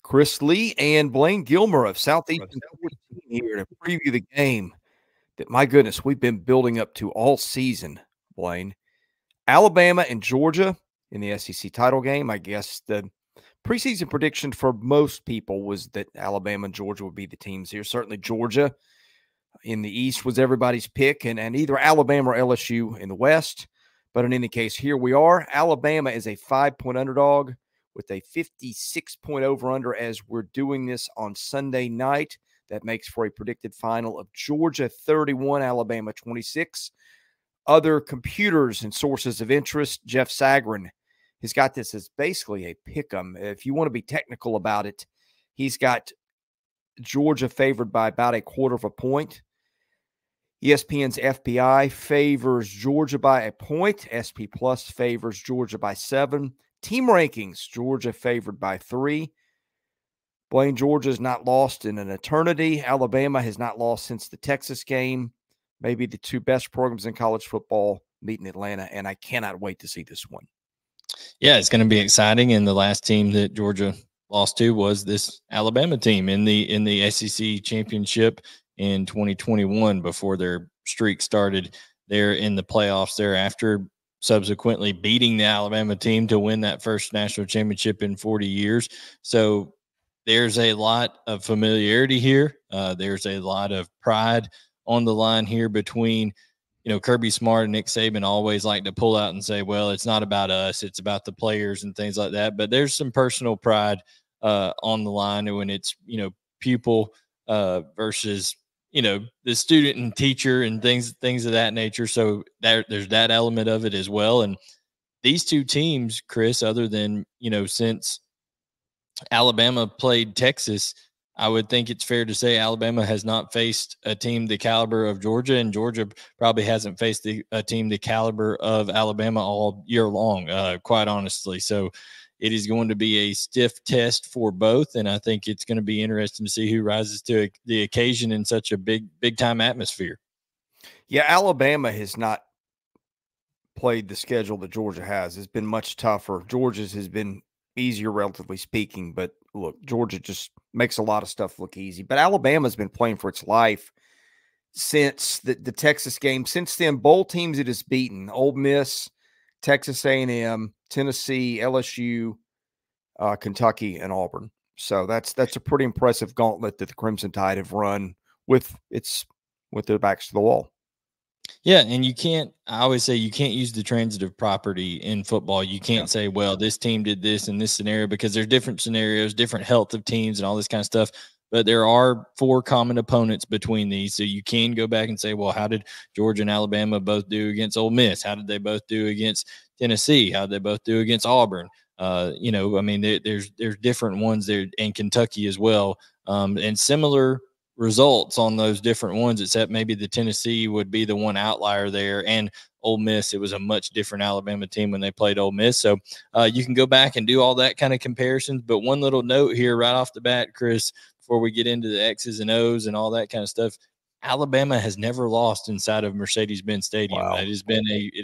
Chris Lee and Blayne Gilmer of Southeastern here to preview the game that, my goodness, we've been building up to all season, Blayne. Alabama and Georgia in the SEC title game. I guess the preseason prediction for most people was that Alabama and Georgia would be the teams here. Certainly Georgia in the East was everybody's pick, and either Alabama or LSU in the West. But in any case, here we are. Alabama is a 5-point underdog with a 56-point over-under as we're doing this on Sunday night. That makes for a predicted final of Georgia 31, Alabama 26. Other computers and sources of interest, Jeff Sagarin has got this as basically a pick-em. If you want to be technical about it, he's got Georgia favored by about 1/4 point. ESPN's FPI favors Georgia by 1 point. SP Plus favors Georgia by 7. Team rankings, Georgia favored by 3. Blayne, Georgia's not lost in an eternity. Alabama has not lost since the Texas game. Maybe the two best programs in college football meet in Atlanta, and I cannot wait to see this one. Yeah, it's going to be exciting. And the last team that Georgia lost to was this Alabama team in the SEC championship in 2021 before their streak started there in the playoffs thereafter, subsequently beating the Alabama team to win that first national championship in 40 years. So there's a lot of familiarity here. There's a lot of pride on the line here between, Kirby Smart and Nick Saban always like to pull out and say, well, it's not about us, it's about the players and things like that. But there's some personal pride on the line when it's, pupil versus, the student and teacher and things of that nature. So there's that element of it as well. And these two teams, Chris, other than, since Alabama played Texas, I would think it's fair to say Alabama has not faced a team the caliber of Georgia, and Georgia probably hasn't faced a team the caliber of Alabama all year long, quite honestly. So it is going to be a stiff test for both, and I think it's going to be interesting to see who rises to the occasion in such a big-time atmosphere. Yeah, Alabama has not played the schedule that Georgia has. It's been much tougher. Georgia's has been easier, relatively speaking, but look, Georgia just makes a lot of stuff look easy. But Alabama's been playing for its life since the Texas game. Since then, bowl teams it has beaten: Ole Miss, Texas A&M, Tennessee, LSU, Kentucky, and Auburn. So that's a pretty impressive gauntlet that the Crimson Tide have run with their backs to the wall. Yeah, and I always say you can't use the transitive property in football. You can't say, well, this team did this in this scenario, because there's different scenarios, different health of teams and all this kind of stuff. But there are 4 common opponents between these. So you can go back and say, well, how did Georgia and Alabama both do against Ole Miss? How did they both do against Tennessee? How did they both do against Auburn? There's different ones there, and Kentucky as well. And similar results on those different ones, except maybe the Tennessee would be the one outlier there. And Ole Miss, it was a much different Alabama team when they played Ole Miss. So you can go back and do all that kind of comparisons. But one little note here right off the bat, Chris, before we get into the X's and O's and all that kind of stuff, Alabama has never lost inside of Mercedes-Benz Stadium. Wow. It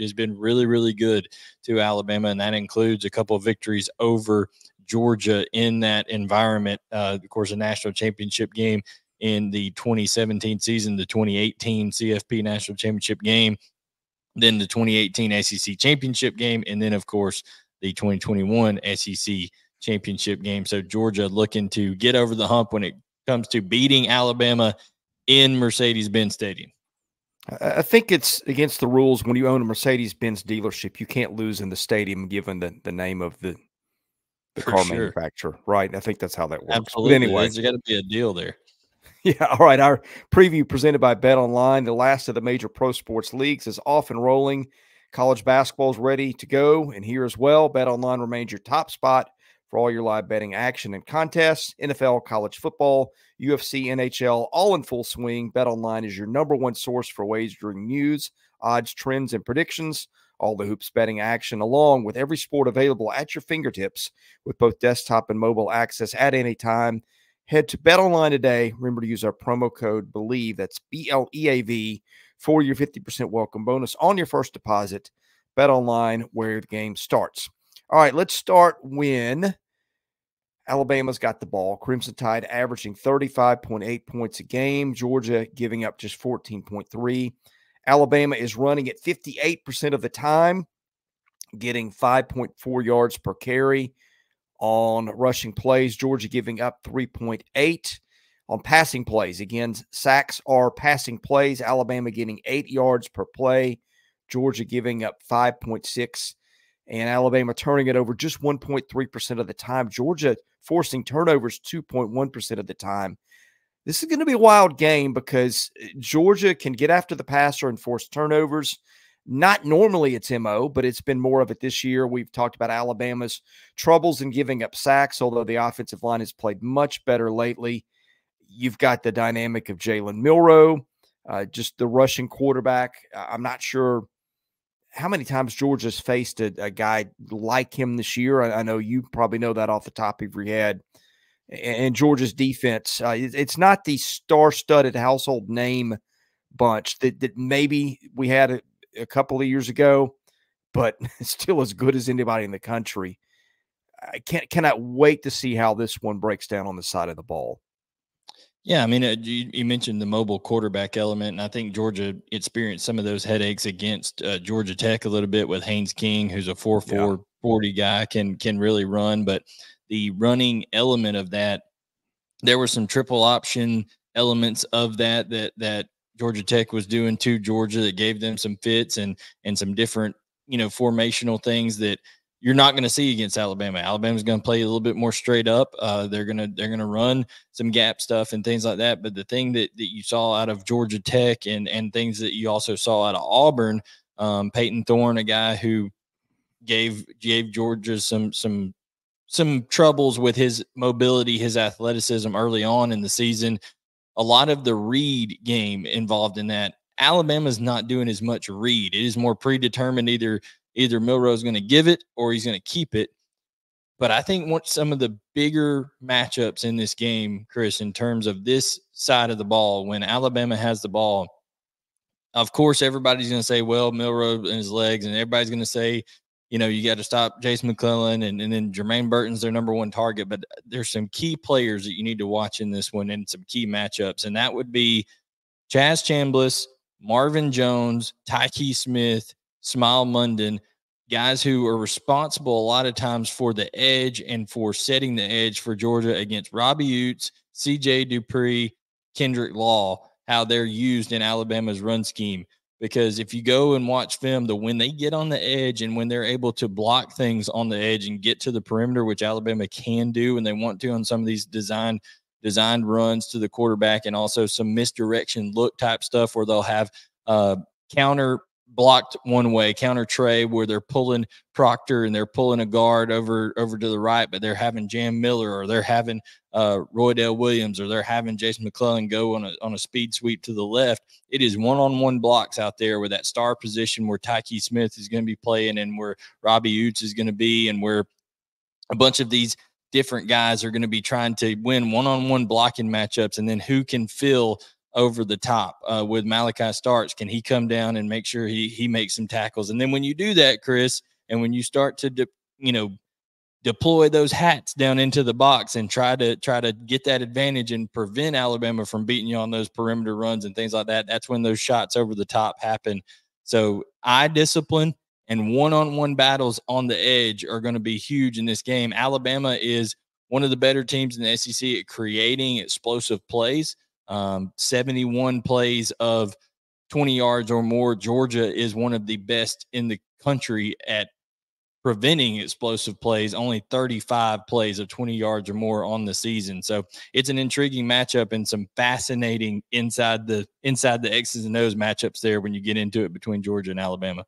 has been really, really good to Alabama, and that includes a couple of victories over Georgia in that environment. Of course, a national championship game in the 2017 season, the 2018 CFP national championship game, then the 2018 SEC championship game, and then, of course, the 2021 SEC championship game. So Georgia looking to get over the hump when it comes to beating Alabama in Mercedes-Benz Stadium. I think it's against the rules when you own a Mercedes-Benz dealership. You can't lose in the stadium given the name of the car manufacturer, right? I think that's how that works. Absolutely. But anyway, there's got to be a deal there. Yeah, all right. Our preview presented by BetOnline, the last of the major pro sports leagues, is off and rolling. College basketball is ready to go, and here as well. BetOnline remains your top spot for all your live betting action and contests. NFL, college football, UFC, NHL, all in full swing. BetOnline is your #1 source for wagering news, odds, trends, and predictions. All the hoops betting action, along with every sport available at your fingertips with both desktop and mobile access at any time. Head to BetOnline today. Remember to use our promo code BELIEVE, that's BLEAV, for your 50% welcome bonus on your first deposit. Bet online where the game starts. All right, let's start when Alabama's got the ball. Crimson Tide averaging 35.8 points a game. Georgia giving up just 14.3. Alabama is running at 58% of the time, getting 5.4 yards per carry on rushing plays. Georgia giving up 3.8 on passing plays. Again, sacks are passing plays. Alabama getting 8 yards per play. Georgia giving up 5.6. And Alabama turning it over just 1.3% of the time. Georgia forcing turnovers 2.1% of the time. This is going to be a wild game because Georgia can get after the passer and force turnovers. Not normally its MO, but it's been more of it this year. We've talked about Alabama's troubles in giving up sacks, although the offensive line has played much better lately. You've got the dynamic of Jalen Milroe, just the rushing quarterback. I'm not sure how many times Georgia's faced a guy like him this year. I know you probably know that off the top of your head. And Georgia's defense, it's not the star-studded household name bunch that maybe we had a couple of years ago, but still as good as anybody in the country. I cannot wait to see how this one breaks down on the side of the ball. Yeah, I mean, you mentioned the mobile quarterback element, and I think Georgia experienced some of those headaches against Georgia Tech a little bit with Haynes King, who's a 4.4 40 guy, can really run. But the running element of that, there were some triple option elements of that Georgia Tech was doing to Georgia that gave them some fits and some different, formational things that you're not going to see against Alabama. Alabama's going to play a little bit more straight up. They're going to run some gap stuff and things like that. But the thing that you saw out of Georgia Tech and things that you also saw out of Auburn, Peyton Thorne, a guy who gave Georgia some troubles with his mobility, his athleticism early on in the season. A lot of the read game involved in that. Alabama's not doing as much read. It is more predetermined. Either Milroe's going to give it or he's going to keep it. But I think some of the bigger matchups in this game, Chris, in terms of this side of the ball, when Alabama has the ball, of course, everybody's going to say, well, Milroe and his legs, and everybody's going to say, you got to stop Jason McClellan, and then Jermaine Burton's their number one target. But there's some key players that you need to watch in this one and some key matchups. And that would be Chaz Chambliss, Marvin Jones, Tyke Smith, Smile Munden, guys who are responsible a lot of times for the edge and for setting the edge for Georgia against Robbie Utes, C.J. Dupree, Kendrick Law, how they're used in Alabama's run scheme. Because if you go and watch film, when they get on the edge and when they're able to block things on the edge and get to the perimeter, which Alabama can do and they want to on some of these designed runs to the quarterback, and also some misdirection look type stuff where they'll have counter blocked one way, counter tray, where they're pulling Proctor and they're pulling a guard over to the right, but they're having Jam Miller, or they're having Roydell Williams, or they're having Jason McClellan go on a speed sweep to the left. It is one-on-one blocks out there with that star position where Tyke Smith is going to be playing and where Robbie Utes is going to be, and where a bunch of these different guys are going to be trying to win one-on-one blocking matchups. And then who can fill over the top with Malachi Starks? Can he come down and make sure he makes some tackles? And then when you do that, Chris, and when you start to deploy those hats down into the box and try to get that advantage and prevent Alabama from beating you on those perimeter runs and things like that, that's when those shots over the top happen. So eye discipline and one-on-one battles on the edge are going to be huge in this game. Alabama is one of the better teams in the SEC at creating explosive plays. 71 plays of 20 yards or more. Georgia is one of the best in the country at preventing explosive plays, only 35 plays of 20 yards or more on the season. So it's an intriguing matchup and some fascinating inside the X's and O's matchups there when you get into it between Georgia and Alabama.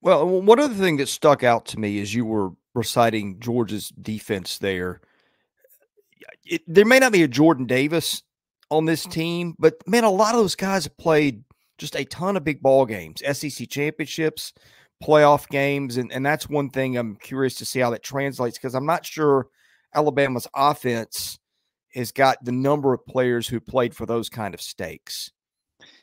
Well, one other thing that stuck out to me as you were reciting Georgia's defense there, there may not be a Jordan Davis on this team, but man, a lot of those guys have played just a ton of big ball games, SEC championships, playoff games. And that's one thing I'm curious to see how that translates, because I'm not sure Alabama's offense has got the number of players who played for those kind of stakes.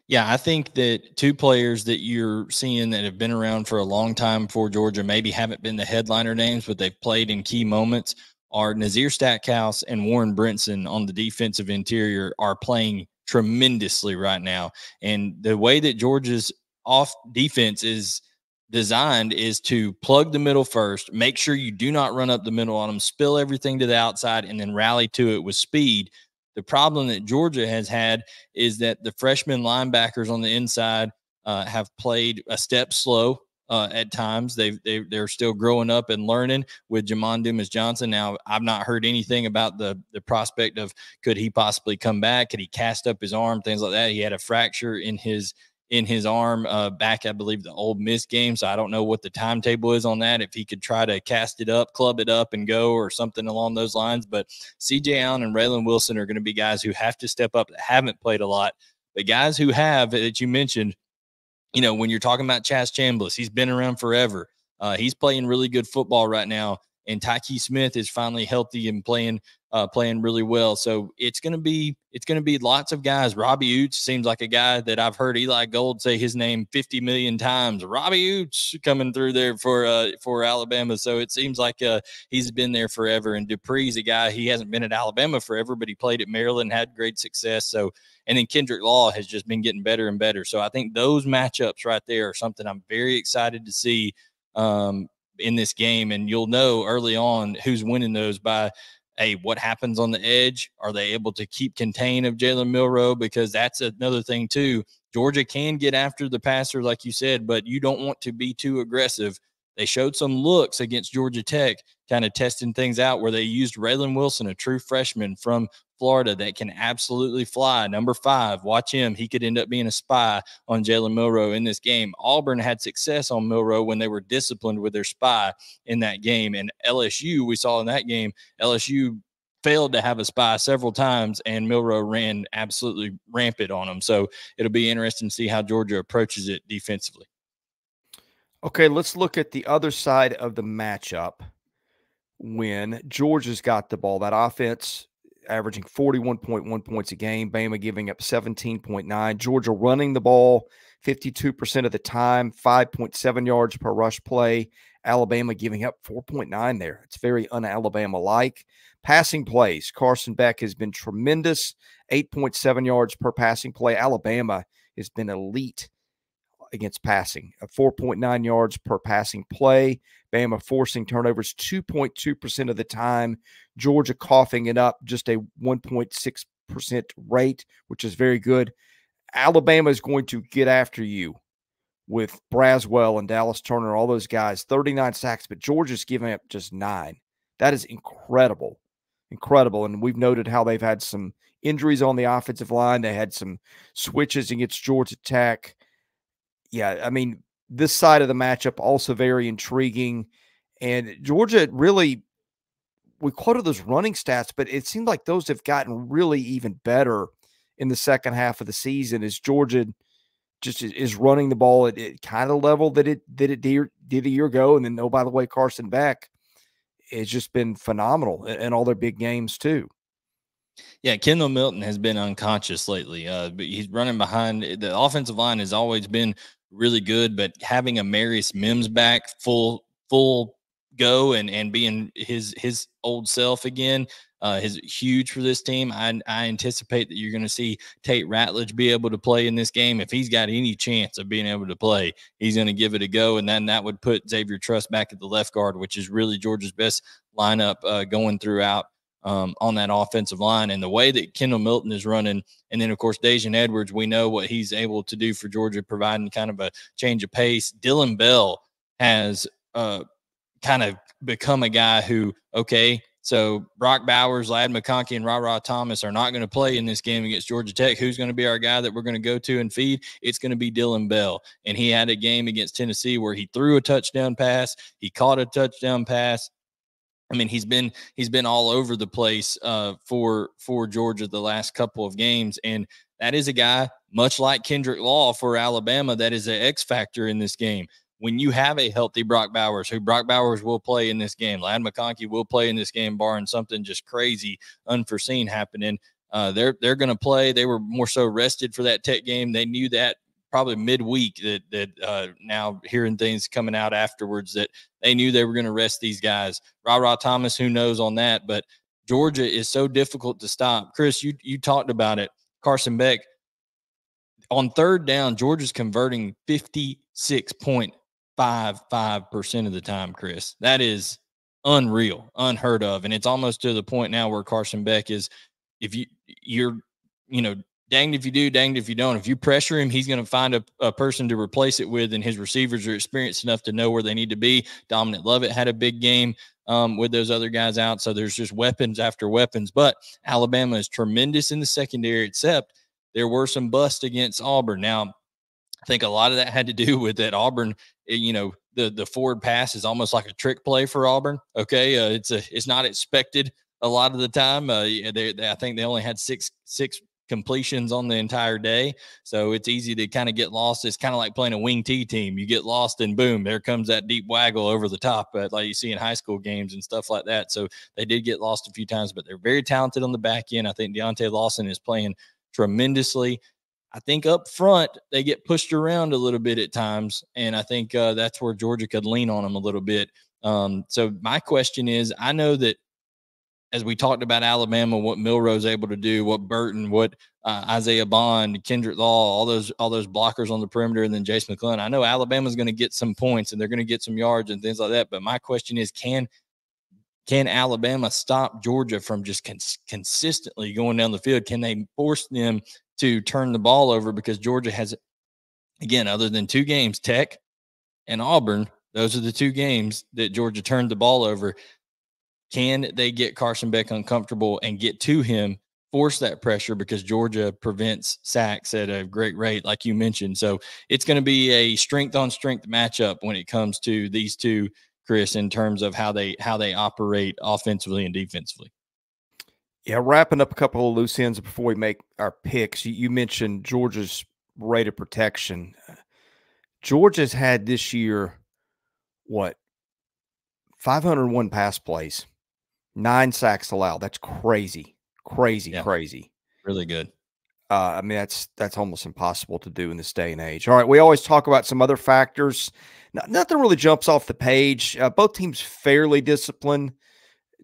Yeah, I think that two players that you're seeing that have been around for a long time for Georgia, maybe haven't been the headliner names, but they've played in key moments, are Nazir Stackhouse and Warren Brinson on the defensive interior are playing tremendously right now. And the way that Georgia's off defense is designed is to plug the middle first, make sure you do not run up the middle on them, spill everything to the outside, and then rally to it with speed. The problem that Georgia has had is that the freshman linebackers on the inside have played a step slow at times. They're still growing up and learning with Jamon Dumas-Johnson. Now, I've not heard anything about the prospect of could he possibly come back? Could he cast up his arm? Things like that. He had a fracture in his arm back, I believe, the Ole Miss game. So I don't know what the timetable is on that. If he could try to cast it up, club it up and go or something along those lines. But CJ Allen and Raylan Wilson are going to be guys who have to step up that haven't played a lot. But guys who have, that you mentioned, when you're talking about Chaz Chambliss, he's been around forever. He's playing really good football right now. And Tyke Smith is finally healthy and playing really well. So it's gonna be lots of guys. Robbie Oots seems like a guy that I've heard Eli Gold say his name 50 million times. Robbie Oots coming through there for Alabama. So it seems like he's been there forever. And Dupree's a guy, he hasn't been at Alabama forever, but he played at Maryland, had great success. So, and then Kendrick Law has just been getting better and better. So I think those matchups right there are something I'm very excited to see in this game. And you'll know early on who's winning those by, hey, what happens on the edge? Are they able to keep contain of Jalen Milroe? Because that's another thing too. Georgia can get after the passer, like you said, but you don't want to be too aggressive. They showed some looks against Georgia Tech, kind of testing things out where they used Raylan Wilson, a true freshman from Florida that can absolutely fly. Number 5, watch him. He could end up being a spy on Jalen Milroe in this game. Auburn had success on Milroe when they were disciplined with their spy in that game. And LSU, we saw in that game, LSU failed to have a spy several times, and Milroe ran absolutely rampant on them. So it'll be interesting to see how Georgia approaches it defensively. Okay, let's look at the other side of the matchup when Georgia's got the ball. That offense averaging 41.1 points a game, Bama giving up 17.9. Georgia running the ball 52% of the time, 5.7 yards per rush play. Alabama giving up 4.9 there. It's very un-Alabama-like. Passing plays, Carson Beck has been tremendous, 8.7 yards per passing play. Alabama has been elite against passing, 4.9 yards per passing play. Bama forcing turnovers 2.2% of the time. Georgia coughing it up, just a 1.6% rate, which is very good. Alabama is going to get after you with Braswell and Dallas Turner, all those guys, 39 sacks, but Georgia's giving up just 9. That is incredible. Incredible. And we've noted how they've had some injuries on the offensive line. They had some switches against Georgia Tech. Yeah, I mean, this side of the matchup also very intriguing. And Georgia really, we quoted those running stats, but it seemed like those have gotten really even better in the second half of the season as Georgia just is running the ball at kind of level that it did a year ago. And then, oh, by the way, Carson Beck has just been phenomenal in all their big games too. Yeah, Kendall Milton has been unconscious lately. But he's running behind. The offensive line has always been really good, but having a Marius Mims back full go and being his old self again is huge for this team. I anticipate that you're going to see Tate Ratledge be able to play in this game. If he's got any chance of being able to play, he's going to give it a go, and then that would put Xavier Truss back at the left guard, which is really Georgia's best lineup going throughout. On that offensive line, and the way that Kendall Milton is running. And then, of course, Daijun Edwards, we know what he's able to do for Georgia, providing kind of a change of pace. Dylan Bell has kind of become a guy who, okay, so Brock Bowers, Ladd McConkey, and Ra Thomas are not going to play in this game against Georgia Tech. Who's going to be our guy that we're going to go to and feed? It's going to be Dylan Bell. And he had a game against Tennessee where he threw a touchdown pass. He caught a touchdown pass. I mean, he's been all over the place for Georgia the last couple of games, and that is a guy much like Kendrick Law for Alabama that is an X factor in this game. When you have a healthy Brock Bowers, who Brock Bowers will play in this game, Ladd McConkey will play in this game, barring something just crazy, unforeseen happening. They're going to play. They were more so rested for that Tech game. They knew that probably midweek that now hearing things coming out afterwards that they knew they were going to rest these guys. Ra Thomas, who knows on that, but Georgia is so difficult to stop. Chris, you talked about it. Carson Beck, on third down, Georgia's converting 56.55% of the time, Chris. That is unreal, unheard of. And it's almost to the point now where Carson Beck is, if you're danged if you do, danged if you don't. If you pressure him, he's going to find a person to replace it with, and his receivers are experienced enough to know where they need to be. Dominic Lovett had a big game with those other guys out, so there's just weapons after weapons. But Alabama is tremendous in the secondary, except there were some busts against Auburn. Now, I think a lot of that had to do with that Auburn, the forward pass is almost like a trick play for Auburn. Okay, it's not expected a lot of the time. I think they only had six completions on the entire day, so it's easy to kind of get lost. It's kind of like playing a wing T team. You get lost and boom, there comes that deep waggle over the top, like you see in high school games and stuff like that. So they did get lost a few times, but they're very talented on the back end. I think Deontay Lawson is playing tremendously. I think up front, they get pushed around a little bit at times, and I think that's where Georgia could lean on them a little bit. So my question is, I know that as we talked about Alabama, what Milroe's able to do, what Burton, what Isaiah Bond, Kendrick Law, all those blockers on the perimeter, and then Jace McClellan. I know Alabama's going to get some points and they're going to get some yards and things like that. But my question is, can Alabama stop Georgia from just consistently going down the field? Can they force them to turn the ball over? Because Georgia has, again, other than two games, Tech and Auburn, those are the two games that Georgia turned the ball over. Can they get Carson Beck uncomfortable and get to him, force that pressure, because Georgia prevents sacks at a great rate, like you mentioned. So it's going to be a strength-on-strength matchup when it comes to these two, Chris, in terms of how they operate offensively and defensively. Yeah, wrapping up a couple of loose ends before we make our picks. You mentioned Georgia's rate of protection. Georgia's had this year, 501 pass plays. 9 sacks allowed. That's crazy. Crazy. Really good. I mean, that's almost impossible to do in this day and age. All right, we always talk about some other factors. Nothing really jumps off the page. Both teams fairly disciplined.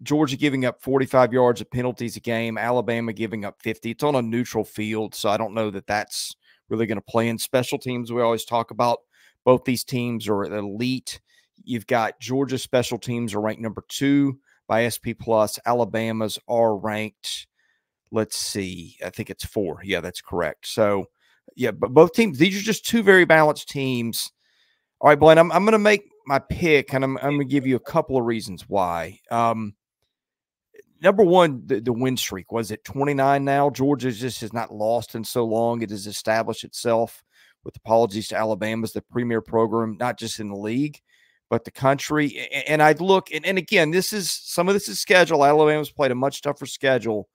Georgia giving up 45 yards of penalties a game. Alabama giving up 50. It's on a neutral field, so I don't know that that's really going to play in special teams. We always talk about both these teams are elite. You've got Georgia special teams are ranked number 2 by SP Plus. Alabama's are ranked, let's see, I think it's 4. Yeah, that's correct. So, yeah, but both teams, these are just two very balanced teams. All right, Blayne, I'm going to make my pick, and I'm going to give you a couple of reasons why. Number one, the win streak. Was it 29 now? Georgia just has not lost in so long. It has established itself, with apologies to Alabama, as the premier program, not just in the league, but the country. And I'd look, and again, some of this is schedule. Alabama's played a much tougher schedule,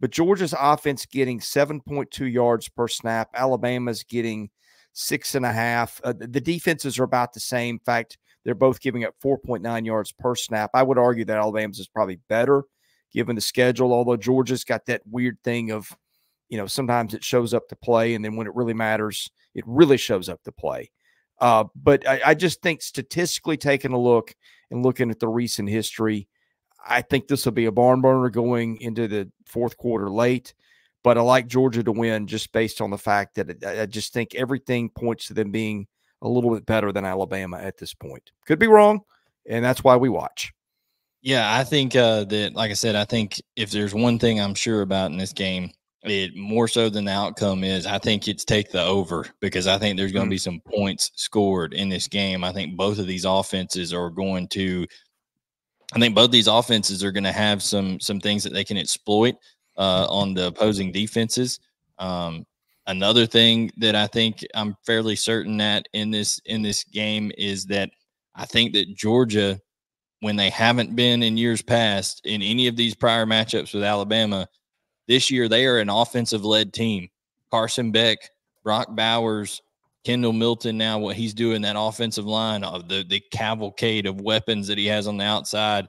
but Georgia's offense getting 7.2 yards per snap. Alabama's getting 6.5. The defenses are about the same. In fact, they're both giving up 4.9 yards per snap. I would argue that Alabama's is probably better given the schedule, although Georgia's got that weird thing of, sometimes it shows up to play, and then when it really matters, it really shows up to play. But I just think statistically taking a look and looking at the recent history, I think this will be a barn burner going into the fourth quarter late. But I like Georgia to win just based on the fact that I just think everything points to them being a little bit better than Alabama at this point. Could be wrong, and that's why we watch. Yeah, I think that, like I said, I think if there's one thing I'm sure about in this game, it more so than the outcome is, I think it's take the over, because I think there's going to be some points scored in this game. I think both of these offenses are going to have some things that they can exploit on the opposing defenses. Another thing that I think I'm fairly certain that in this game is that I think that Georgia, when they haven't been in years past in any of these prior matchups with Alabama, this year they are an offensive-led team. Carson Beck, Brock Bowers, Kendall Milton, now what he's doing, that offensive line, of the cavalcade of weapons that he has on the outside,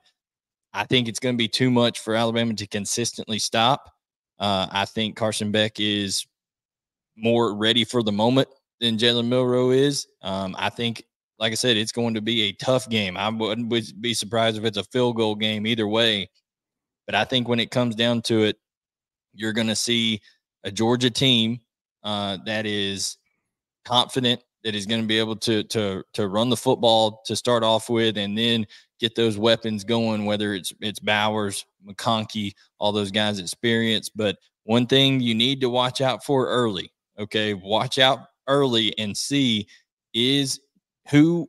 I think it's going to be too much for Alabama to consistently stop. I think Carson Beck is more ready for the moment than Jalen Milroe is. I think, like I said, it's going to be a tough game. I wouldn't be surprised if it's a field goal game either way. But I think when it comes down to it, you're going to see a Georgia team that is confident, that is going to be able to run the football to start off with, and then get those weapons going, whether it's Bowers, McConkey, all those guys experience. But one thing you need to watch out for early, okay, watch out early and see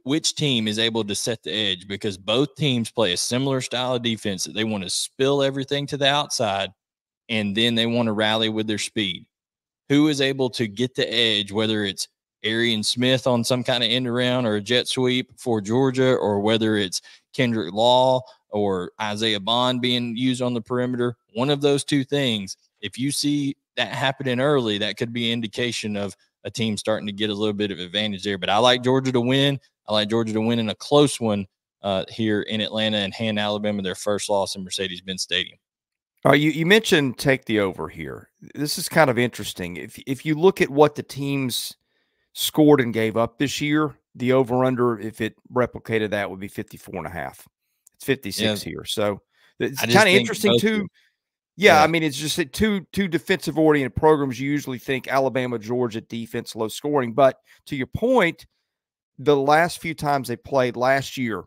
which team is able to set the edge, because both teams play a similar style of defense that they want to spill everything to the outside, and then they want to rally with their speed. Who is able to get the edge, whether it's Arian Smith on some kind of end around or a jet sweep for Georgia, or whether it's Kendrick Law or Isaiah Bond being used on the perimeter, one of those two things. If you see that happening early, that could be an indication of a team starting to get a little bit of advantage there. But I like Georgia to win. I like Georgia to win in a close one here in Atlanta, and hand Alabama their first loss in Mercedes-Benz Stadium. You mentioned take the over here. This is kind of interesting. If you look at what the teams scored and gave up this year, the over-under, if it replicated that, would be 54.5. It's 56 here. So it's kind of interesting too. Yeah, I mean, it's just that two defensive-oriented programs. You usually think Alabama, Georgia, defense, low scoring. But to your point, the last few times they played last year,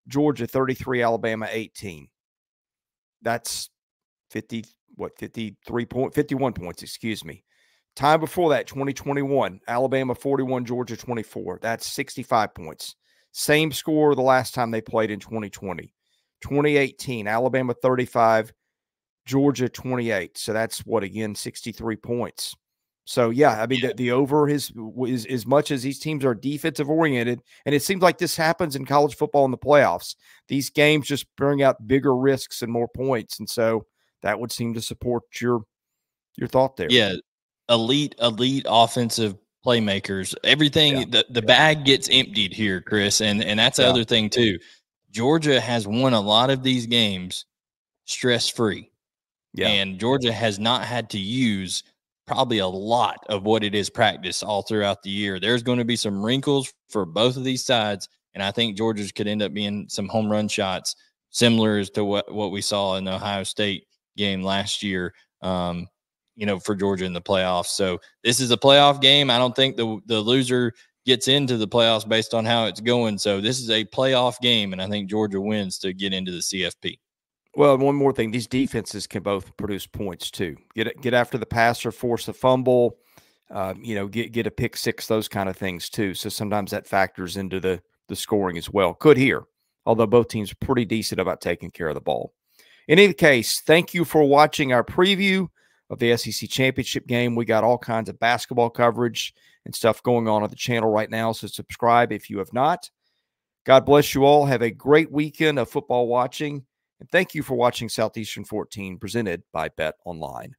Georgia 33, Alabama 18. That's 51 points, excuse me. Time before that, 2021, Alabama 41, Georgia 24. That's 65 points. Same score the last time they played in 2020. 2018, Alabama 35, Georgia 28. So that's what, again, 63 points. So, yeah, I mean, the over is as much as these teams are defensive oriented, and it seems like this happens in college football in the playoffs. These games just bring out bigger risks and more points. And so that would seem to support your thought there. Yeah. Elite offensive playmakers. Everything, the bag gets emptied here, Chris. And that's the other thing too. Georgia has won a lot of these games stress-free. Yeah. And Georgia has not had to use probably a lot of what it is practice all throughout the year. There's going to be some wrinkles for both of these sides, and I think Georgia's could end up being some home run shots similar to what we saw in the Ohio State game last year, for Georgia in the playoffs. So this is a playoff game. I don't think the loser gets into the playoffs based on how it's going. So this is a playoff game, and I think Georgia wins to get into the CFP. Well, one more thing, these defenses can both produce points too. Get after the passer, force a fumble, get a pick six, those kind of things too. So sometimes that factors into the scoring as well. Could here, although both teams are pretty decent about taking care of the ball. In any case, thank you for watching our preview of the SEC Championship game. We got all kinds of basketball coverage and stuff going on the channel right now, so subscribe if you have not. God bless you all. Have a great weekend of football watching. And thank you for watching Southeastern 14, presented by Bet Online.